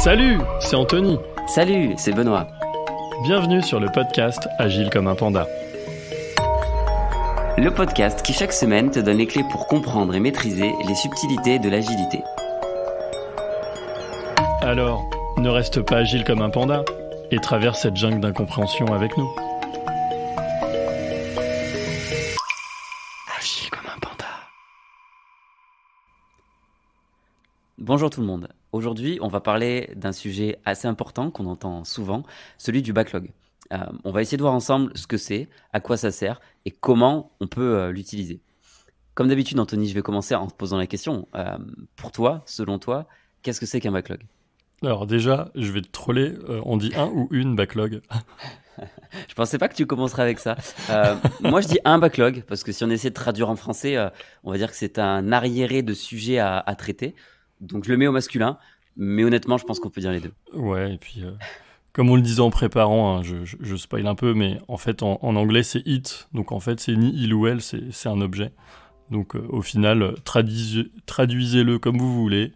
Salut, c'est Anthony. Salut, c'est Benoît. Bienvenue sur le podcast Agile comme un panda. Le podcast qui chaque semaine te donne les clés pour comprendre et maîtriser les subtilités de l'agilité. Alors, ne reste pas agile comme un panda et traverse cette jungle d'incompréhension avec nous. Agile comme un panda. Bonjour tout le monde. Aujourd'hui, on va parler d'un sujet assez important qu'on entend souvent, celui du backlog. On va essayer de voir ensemble ce que c'est, à quoi ça sert et comment on peut l'utiliser. Comme d'habitude, Anthony, je vais commencer en te posant la question. Pour toi, selon toi, qu'est-ce que c'est qu'un backlog ? Alors déjà, je vais te troller, on dit un ou une backlog. Je pensais pas que tu commencerais avec ça. Moi, je dis un backlog, parce que si on essaie de traduire en français, on va dire que c'est un arriéré de sujets à traiter. Donc, je le mets au masculin, mais honnêtement, je pense qu'on peut dire les deux. Ouais, et puis comme on le disait en préparant, hein, je spoil un peu, mais en fait, en anglais, c'est it. Donc en fait, c'est ni il ou elle, c'est un objet. Donc au final, traduisez-le comme vous voulez,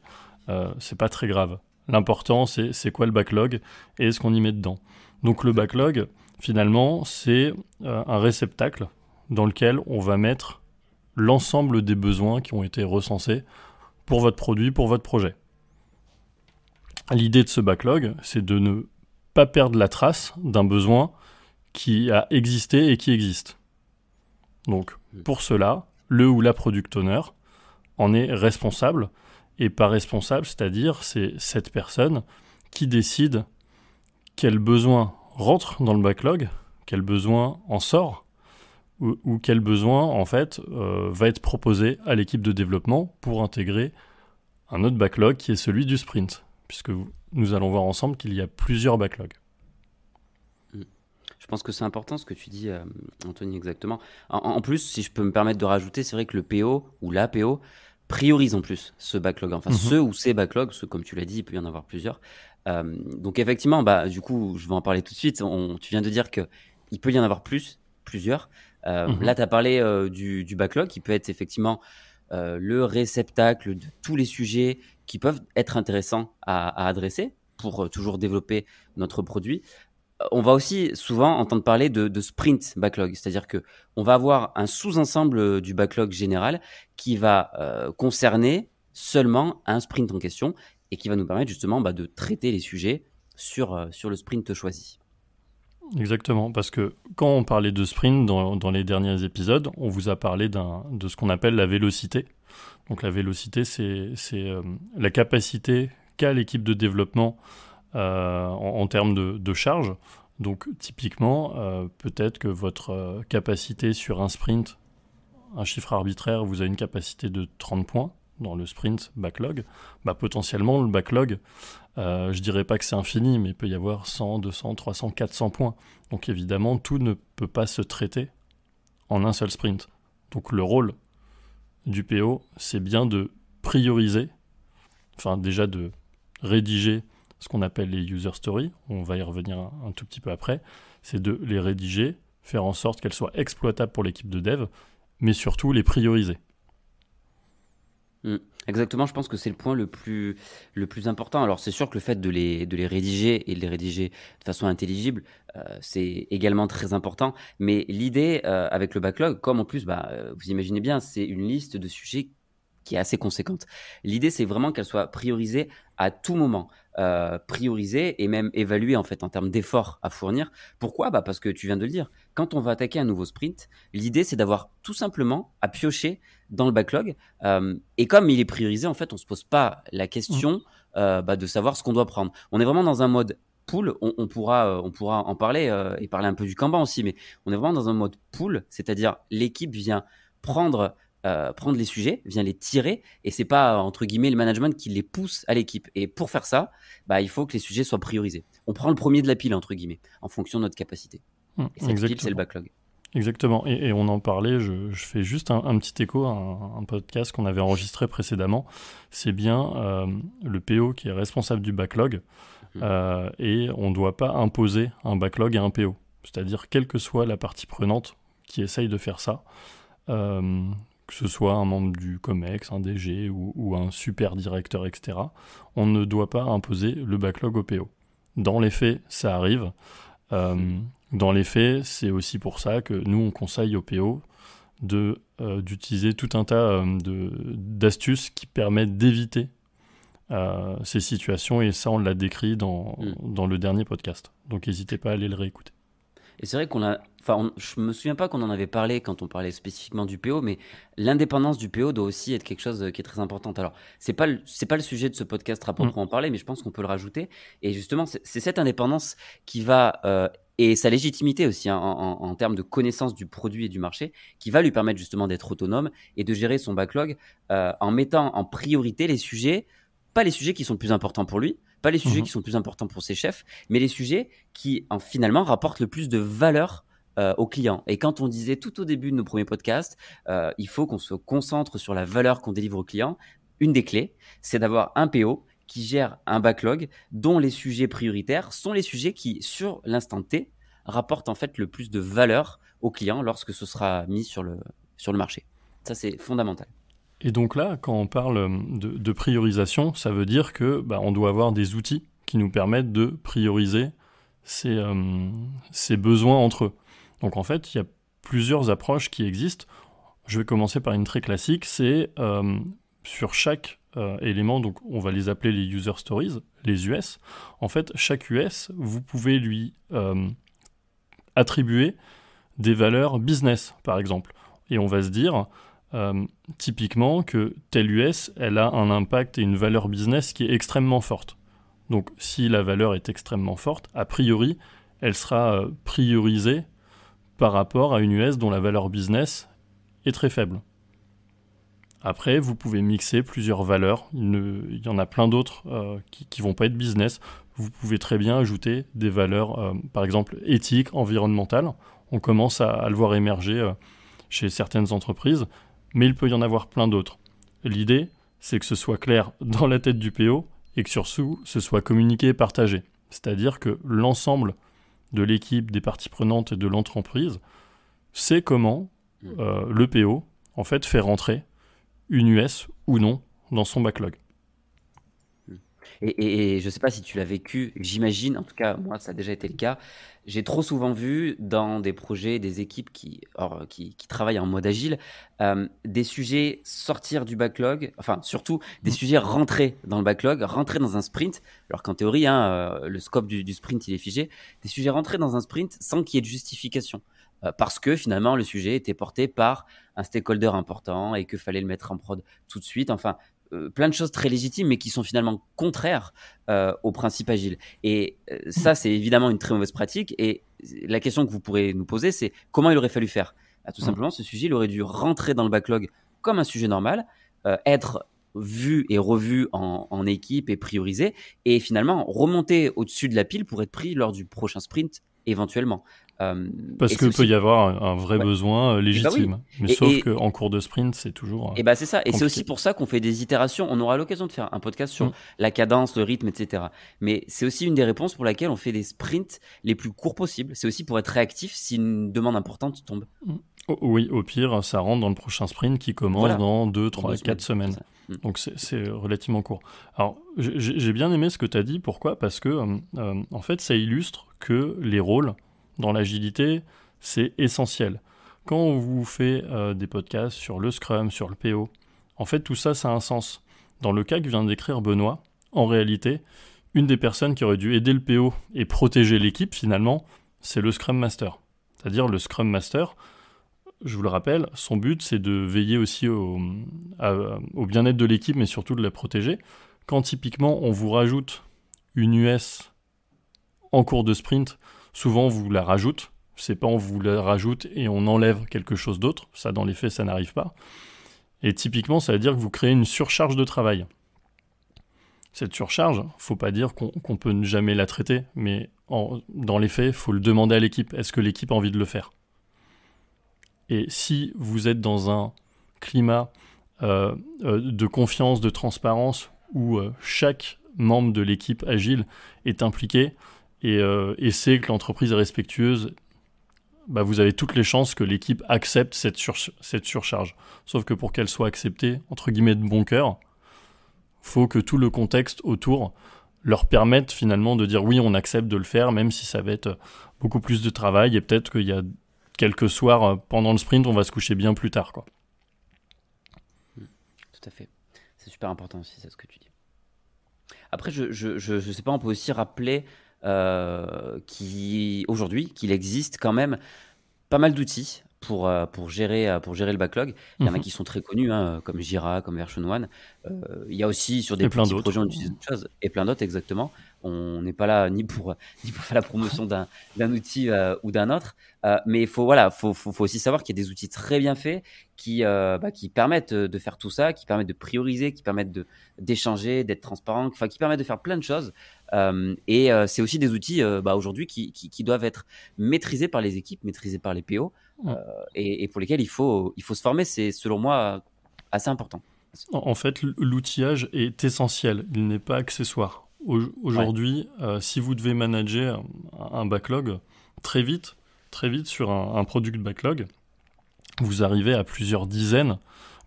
c'est pas très grave. L'important, c'est quoi le backlog et ce qu'on y met dedans. Donc le backlog, finalement, c'est un réceptacle dans lequel on va mettre l'ensemble des besoins qui ont été recensés pour votre produit, pour votre projet. L'idée de ce backlog, c'est de ne pas perdre la trace d'un besoin qui a existé et qui existe. Donc, pour cela, le ou la product owner en est responsable, et pas responsable, c'est-à-dire c'est cette personne qui décide quel besoin rentre dans le backlog, quel besoin en sort, ou quel besoin, en fait, va être proposé à l'équipe de développement pour intégrer un autre backlog qui est celui du sprint, puisque nous allons voir ensemble qu'il y a plusieurs backlogs. Je pense que c'est important ce que tu dis, Anthony, exactement. En plus, si je peux me permettre de rajouter, c'est vrai que le PO ou la PO priorise en plus ce backlog. Enfin, ce ou ces backlogs, comme tu l'as dit, il peut y en avoir plusieurs. Donc effectivement, du coup, je vais en parler tout de suite. Tu viens de dire qu'il peut y en avoir plusieurs. Là, tu as parlé du backlog qui peut être effectivement le réceptacle de tous les sujets qui peuvent être intéressants à adresser pour toujours développer notre produit. On va aussi souvent entendre parler de sprint backlog, c'est-à-dire qu'on va avoir un sous-ensemble du backlog général qui va concerner seulement un sprint en question et qui va nous permettre justement de traiter les sujets sur le sprint choisi. Exactement, parce que quand on parlait de sprint dans les derniers épisodes, on vous a parlé de ce qu'on appelle la vélocité. Donc la vélocité, c'est la capacité qu'a l'équipe de développement en termes de charge. Donc typiquement, peut-être que votre capacité sur un sprint, un chiffre arbitraire, vous avez une capacité de 30 points dans le sprint backlog. Potentiellement, le backlog, je dirais pas que c'est infini, mais il peut y avoir 100, 200, 300, 400 points. Donc évidemment, tout ne peut pas se traiter en un seul sprint. Donc le rôle du PO, c'est bien de prioriser, enfin déjà de rédiger ce qu'on appelle les user stories, on va y revenir un tout petit peu après, c'est de les rédiger, faire en sorte qu'elles soient exploitables pour l'équipe de dev, mais surtout les prioriser. Exactement, je pense que c'est le point le plus important. Alors c'est sûr que le fait de les rédiger et de les rédiger de façon intelligible, c'est également très important. Mais l'idée avec le backlog, comme en plus, vous imaginez bien, c'est une liste de sujets qui est assez conséquente. L'idée, c'est vraiment qu'elle soit priorisée à tout moment, priorisée et même évaluée en fait en termes d'efforts à fournir. Pourquoi ? Parce que tu viens de le dire, quand on va attaquer un nouveau sprint, l'idée, c'est d'avoir tout simplement à piocher dans le backlog. Et comme il est priorisé, en fait, on ne se pose pas la question de savoir ce qu'on doit prendre. On est vraiment dans un mode pool. On pourra en parler et parler un peu du Kanban aussi, mais on est vraiment dans un mode pool, c'est-à-dire l'équipe vient prendre les sujets, vient les tirer, et c'est pas entre guillemets le management qui les pousse à l'équipe. Et pour faire ça, il faut que les sujets soient priorisés. On prend le premier de la pile entre guillemets, en fonction de notre capacité. Et cette pile, c'est le backlog. Exactement. Et on en parlait. Je fais juste un petit écho à un podcast qu'on avait enregistré précédemment. C'est bien le PO qui est responsable du backlog, et on ne doit pas imposer un backlog à un PO. C'est-à-dire quelle que soit la partie prenante qui essaye de faire ça. que ce soit un membre du COMEX, un DG ou un super directeur, etc., on ne doit pas imposer le backlog au PO. Dans les faits, ça arrive. Dans les faits, c'est aussi pour ça que nous, on conseille au PO d'utiliser tout un tas d'astuces qui permettent d'éviter ces situations, et ça, on l'a décrit dans le dernier podcast. Donc, n'hésitez pas à aller le réécouter. Et c'est vrai je me souviens pas qu'on en avait parlé quand on parlait spécifiquement du PO, mais l'indépendance du PO doit aussi être quelque chose qui est très important. Alors, c'est pas le sujet de ce podcast à proprement parler, mais je pense qu'on peut le rajouter. Et justement, c'est cette indépendance qui va, et sa légitimité aussi, hein, en termes de connaissance du produit et du marché, qui va lui permettre justement d'être autonome et de gérer son backlog en mettant en priorité les sujets, pas les sujets qui sont plus importants pour lui, pas les sujets qui sont plus importants pour ses chefs, mais les sujets qui finalement rapportent le plus de valeur aux clients. Et quand on disait tout au début de nos premiers podcasts, il faut qu'on se concentre sur la valeur qu'on délivre aux clients. Une des clés, c'est d'avoir un PO qui gère un backlog dont les sujets prioritaires sont les sujets qui, sur l'instant T, rapportent en fait le plus de valeur aux clients lorsque ce sera mis sur le marché. Ça, c'est fondamental. Et donc là, quand on parle de priorisation, ça veut dire que on doit avoir des outils qui nous permettent de prioriser ces besoins entre eux. Donc en fait, il y a plusieurs approches qui existent. Je vais commencer par une très classique, c'est sur chaque élément, donc on va les appeler les user stories, les US. En fait, chaque US, vous pouvez lui attribuer des valeurs business, par exemple. Et on va se dire... typiquement que telle US, elle a un impact et une valeur business qui est extrêmement forte. Donc si la valeur est extrêmement forte, a priori, elle sera priorisée par rapport à une US dont la valeur business est très faible. Après, vous pouvez mixer plusieurs valeurs. Il y en a plein d'autres qui vont pas être business. Vous pouvez très bien ajouter des valeurs, par exemple, éthiques, environnementales. On commence à le voir émerger chez certaines entreprises. Mais il peut y en avoir plein d'autres. L'idée, c'est que ce soit clair dans la tête du PO et que surtout, ce soit communiqué et partagé. C'est-à-dire que l'ensemble de l'équipe, des parties prenantes et de l'entreprise sait comment le PO, en fait, fait rentrer une US ou non dans son backlog. Et je ne sais pas si tu l'as vécu, j'imagine, en tout cas, moi, ça a déjà été le cas. J'ai trop souvent vu dans des projets, des équipes qui travaillent en mode agile, des sujets sortir du backlog, enfin, surtout des sujets rentrer dans le backlog, rentrer dans un sprint, alors qu'en théorie, le scope du sprint, il est figé, des sujets rentrer dans un sprint sans qu'il y ait de justification. Parce que finalement, le sujet était porté par un stakeholder important et qu'il fallait le mettre en prod tout de suite. Enfin, plein de choses très légitimes, mais qui sont finalement contraires au principe agile. Et ça, c'est évidemment une très mauvaise pratique. Et la question que vous pourrez nous poser, c'est comment il aurait fallu faire ? Tout simplement, ce sujet, il aurait dû rentrer dans le backlog comme un sujet normal, être vu et revu en équipe et priorisé, et finalement remonter au-dessus de la pile pour être pris lors du prochain sprint éventuellement. Parce qu'il peut y avoir un vrai besoin légitime. Mais sauf qu'en cours de sprint, c'est toujours c'est ça. Et c'est aussi pour ça qu'on fait des itérations. On aura l'occasion de faire un podcast sur la cadence, le rythme, etc. Mais c'est aussi une des réponses pour laquelle on fait des sprints les plus courts possibles. C'est aussi pour être réactif si une demande importante tombe. Oui, au pire, ça rentre dans le prochain sprint qui commence dans 2, 3, 4 semaines. Donc c'est relativement court. Alors, j'ai bien aimé ce que tu as dit. Pourquoi ? Parce que, en fait, ça illustre que les rôles dans l'agilité, c'est essentiel. Quand on vous fait des podcasts sur le Scrum, sur le PO, en fait, tout ça, ça a un sens. Dans le cas que vient d'écrire Benoît, en réalité, une des personnes qui aurait dû aider le PO et protéger l'équipe, finalement, c'est le Scrum Master. C'est-à-dire le Scrum Master, je vous le rappelle, son but, c'est de veiller aussi au bien-être de l'équipe, mais surtout de la protéger. Quand typiquement, on vous rajoute une US en cours de sprint, souvent, on vous la rajoute. C'est pas on vous la rajoute et on enlève quelque chose d'autre. Ça, dans les faits, ça n'arrive pas. Et typiquement, ça veut dire que vous créez une surcharge de travail. Cette surcharge, faut pas dire qu'on peut jamais la traiter, mais dans les faits, il faut le demander à l'équipe. Est-ce que l'équipe a envie de le faire ? Et si vous êtes dans un climat de confiance, de transparence, où chaque membre de l'équipe agile est impliqué, et sait que l'entreprise est respectueuse bah, vous avez toutes les chances que l'équipe accepte cette surcharge. Sauf que pour qu'elle soit acceptée, entre guillemets, de bon cœur, faut que tout le contexte autour leur permette finalement de dire oui, on accepte de le faire, même si ça va être beaucoup plus de travail, et peut-être qu'il y a quelques soirs pendant le sprint, on va se coucher bien plus tard, quoi. Tout à fait. C'est super important aussi, c'est ce que tu dis. Après, je sais pas, on peut aussi rappeler aujourd'hui qu'il existe quand même pas mal d'outils pour gérer le backlog. Il y en a qui sont très connus, hein, comme Jira, comme Version One. Il y a aussi sur des Et plein petits d'autres. projets, on utilise d'autres choses, et plein d'autres, exactement. On n'est pas là ni pour faire la promotion d'un outil ou d'un autre. Mais il faut aussi savoir qu'il y a des outils très bien faits qui permettent de faire tout ça, qui permettent de prioriser, qui permettent d'échanger, d'être transparent, enfin, qui permettent de faire plein de choses. C'est aussi des outils aujourd'hui qui doivent être maîtrisés par les équipes, maîtrisés par les PO, et pour lesquels il faut se former. C'est, selon moi, assez important. En fait, l'outillage est essentiel, il n'est pas accessoire. Aujourd'hui, si vous devez manager un backlog, très vite sur un product backlog, vous arrivez à plusieurs dizaines,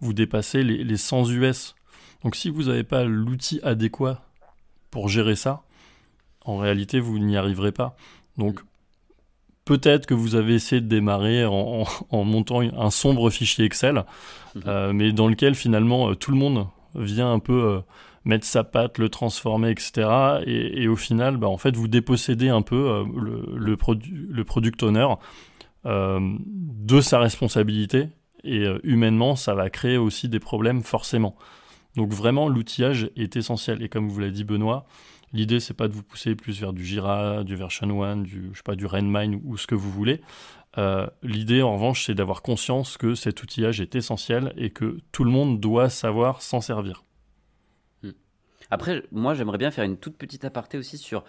vous dépassez les 100 US. Donc si vous n'avez pas l'outil adéquat pour gérer ça, en réalité, vous n'y arriverez pas. Donc peut-être que vous avez essayé de démarrer en montant un sombre fichier Excel, mais dans lequel finalement tout le monde vient un peu mettre sa patte, le transformer, etc. Et au final, en fait, vous dépossédez un peu le product owner de sa responsabilité. Et humainement, ça va créer aussi des problèmes forcément. Donc vraiment, l'outillage est essentiel. Et comme vous l'avez dit, Benoît, l'idée, c'est pas de vous pousser plus vers du Jira, du Version One, du Redmine ou ce que vous voulez. L'idée, en revanche, c'est d'avoir conscience que cet outillage est essentiel et que tout le monde doit savoir s'en servir. Après, moi, j'aimerais bien faire une toute petite aparté aussi sur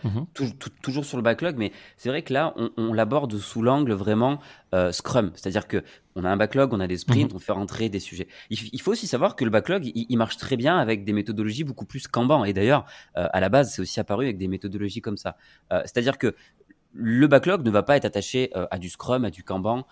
toujours sur le backlog, mais c'est vrai que là, on l'aborde sous l'angle vraiment Scrum. C'est-à-dire que on a un backlog, on a des sprints, on fait rentrer des sujets. Il faut aussi savoir que le backlog, il marche très bien avec des méthodologies beaucoup plus Kanban. Et d'ailleurs, à la base, c'est aussi apparu avec des méthodologies comme ça. C'est-à-dire que le backlog ne va pas être attaché à du Scrum, à du Kanban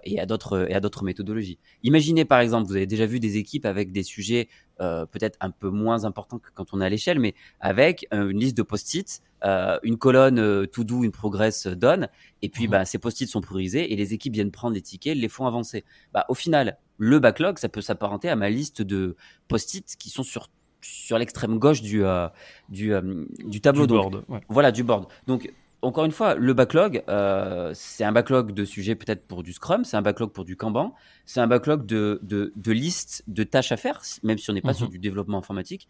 et à d'autres méthodologies. Imaginez par exemple, vous avez déjà vu des équipes avec des sujets peut-être un peu moins importants que quand on est à l'échelle, mais avec une liste de post-it, une colonne to do, une progress done, et puis ces post-it sont priorisés et les équipes viennent prendre les tickets, les font avancer. Au final, le backlog, ça peut s'apparenter à ma liste de post-it qui sont sur l'extrême gauche du tableau. Du board, ouais. Voilà, du board. Donc, encore une fois, le backlog, c'est un backlog de sujets peut-être pour du Scrum, c'est un backlog pour du Kanban, c'est un backlog de listes de tâches à faire, même si on n'est pas sur du développement informatique.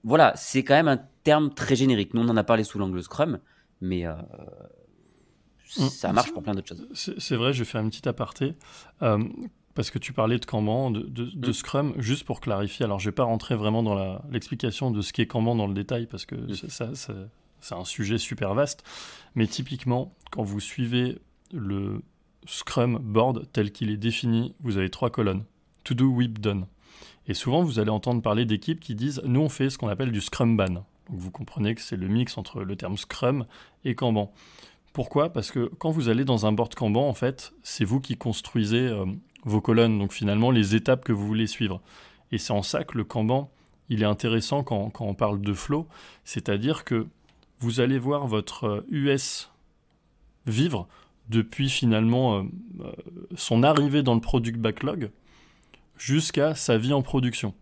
Voilà, c'est quand même un terme très générique. Nous, on en a parlé sous l'angle Scrum, mais ça marche pour plein d'autres choses. C'est vrai, je vais faire une petite aparté. Parce que tu parlais de Kanban, de Scrum, juste pour clarifier. Alors, je ne vais pas rentrer vraiment dans l'explication de ce qu'est Kanban dans le détail, parce que c'est un sujet super vaste, mais typiquement, quand vous suivez le Scrum Board tel qu'il est défini, vous avez 3 colonnes. To do, whip, done. Et souvent, vous allez entendre parler d'équipes qui disent « nous, on fait ce qu'on appelle du Scrum Ban ». Donc, vous comprenez que c'est le mix entre le terme Scrum et Kanban. Pourquoi ? Parce que quand vous allez dans un board Kanban, en fait, c'est vous qui construisez vos colonnes, donc finalement, les étapes que vous voulez suivre. Et c'est en ça que le Kanban, il est intéressant quand on parle de flow, c'est-à-dire que vous allez voir votre US vivre depuis finalement son arrivée dans le product backlog jusqu'à sa vie en production.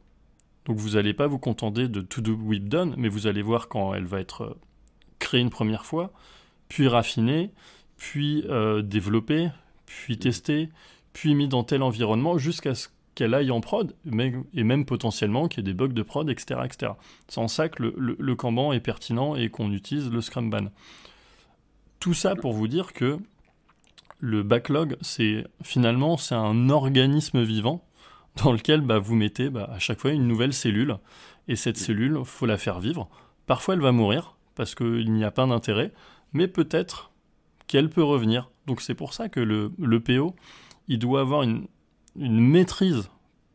Donc vous n'allez pas vous contenter de to do, whip, done, mais vous allez voir quand elle va être créée une première fois, puis raffinée, puis développée, puis testée, puis mis dans tel environnement jusqu'à ce qu'elle aille en prod, et même potentiellement qu'il y ait des bugs de prod, etc. etc. C'est en ça que le Kanban est pertinent et qu'on utilise le Scrum Ban. Tout ça pour vous dire que le backlog, c'est un organisme vivant dans lequel vous mettez à chaque fois une nouvelle cellule, et cette cellule, il faut la faire vivre. Parfois, elle va mourir, parce qu'il n'y a pas d'intérêt, mais peut-être qu'elle peut revenir. Donc c'est pour ça que le PO, il doit avoir une maîtrise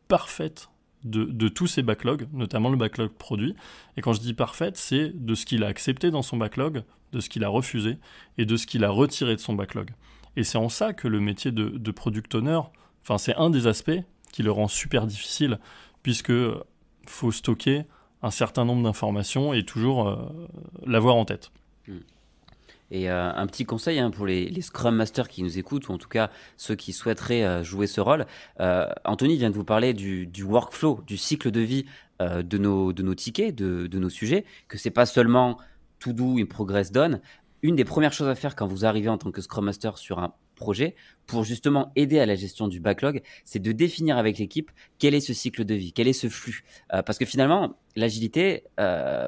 parfaite de tous ses backlogs, notamment le backlog produit. Et quand je dis parfaite, c'est de ce qu'il a accepté dans son backlog, de ce qu'il a refusé et de ce qu'il a retiré de son backlog. Et c'est en ça que le métier de product owner, enfin, c'est un des aspects qui le rend super difficile, puisque faut stocker un certain nombre d'informations et toujours l'avoir en tête. Et un petit conseil pour les Scrum Masters qui nous écoutent, ou en tout cas ceux qui souhaiteraient jouer ce rôle. Anthony vient de vous parler du workflow, du cycle de vie de nos tickets, de nos sujets, que c'est pas seulement to do et progress done. Une des premières choses à faire quand vous arrivez en tant que Scrum Master sur un projet, pour justement aider à la gestion du backlog, c'est de définir avec l'équipe quel est ce cycle de vie, quel est ce flux. Parce que finalement, l'agilité,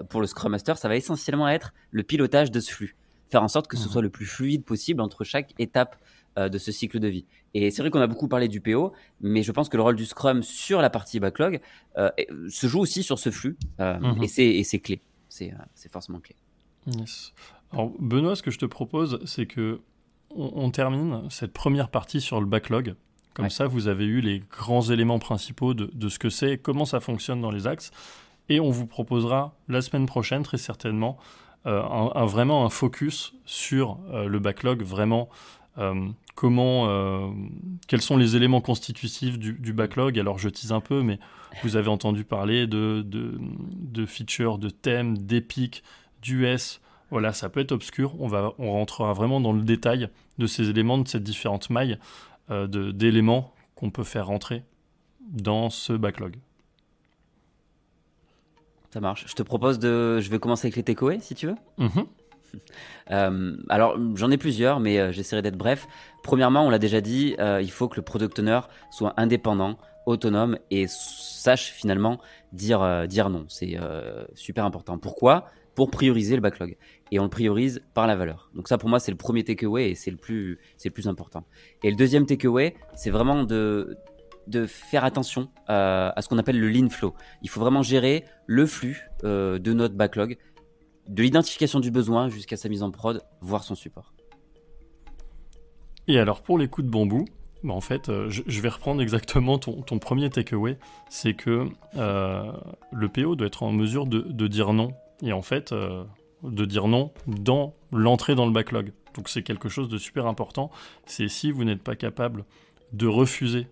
pour le Scrum Master, ça va essentiellement être le pilotage de ce flux. Faire en sorte que ce soit le plus fluide possible entre chaque étape de ce cycle de vie. Et c'est vrai qu'on a beaucoup parlé du PO, mais je pense que le rôle du Scrum sur la partie backlog se joue aussi sur ce flux, et c'est clé. C'est forcément clé. Yes. Alors, Benoît, ce que je te propose, c'est que on termine cette première partie sur le backlog. Comme ça, vous avez eu les grands éléments principaux de ce que c'est, comment ça fonctionne dans les axes. Et on vous proposera la semaine prochaine, très certainement, vraiment un focus sur le backlog, vraiment quels sont les éléments constitutifs du backlog. Alors je tease un peu, mais vous avez entendu parler de features, de thèmes, d'épiques, d'US. Voilà, ça peut être obscur. On rentrera vraiment dans le détail de ces éléments, de ces différentes mailles d'éléments qu'on peut faire rentrer dans ce backlog. Ça marche. Je te propose je vais commencer avec les takeaways, si tu veux. Alors, j'en ai plusieurs, mais j'essaierai d'être bref. Premièrement, on l'a déjà dit, il faut que le product owner soit indépendant, autonome et sache finalement dire non. C'est super important. Pourquoi ? Pour prioriser le backlog. Et on le priorise par la valeur. Donc ça, pour moi, c'est le premier takeaway et c'est le plus important. Et le deuxième takeaway, c'est vraiment de faire attention à ce qu'on appelle le lean flow. Il faut vraiment gérer le flux de notre backlog, de l'identification du besoin jusqu'à sa mise en prod, voire son support. Et alors, pour les coups de bambou, en fait, je vais reprendre exactement ton premier takeaway. C'est que le PO doit être en mesure de dire non. Et en fait, de dire non dans l'entrée dans le backlog. Donc c'est quelque chose de super important. C'est si vous n'êtes pas capable de refuser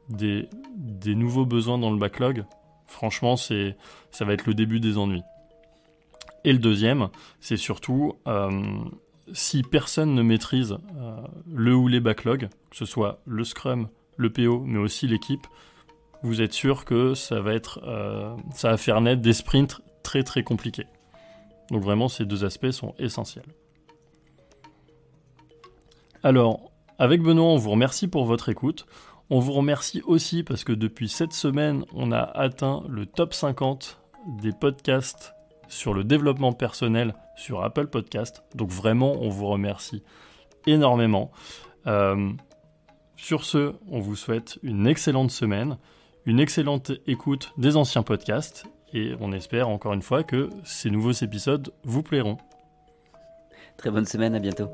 des nouveaux besoins dans le backlog, franchement, ça va être le début des ennuis. Et le deuxième, c'est surtout si personne ne maîtrise le ou les backlogs, que ce soit le Scrum, le PO, mais aussi l'équipe, vous êtes sûr que ça va faire naître des sprints très très compliqués. Donc vraiment, ces deux aspects sont essentiels. Alors, avec Benoît, on vous remercie pour votre écoute. On vous remercie aussi parce que depuis cette semaine, on a atteint le top 50 des podcasts sur le développement personnel sur Apple Podcast. Donc vraiment, on vous remercie énormément. Sur ce, on vous souhaite une excellente semaine, une excellente écoute des anciens podcasts et on espère encore une fois que ces nouveaux épisodes vous plairont. Très bonne semaine, à bientôt.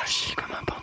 Agile comme un panthère.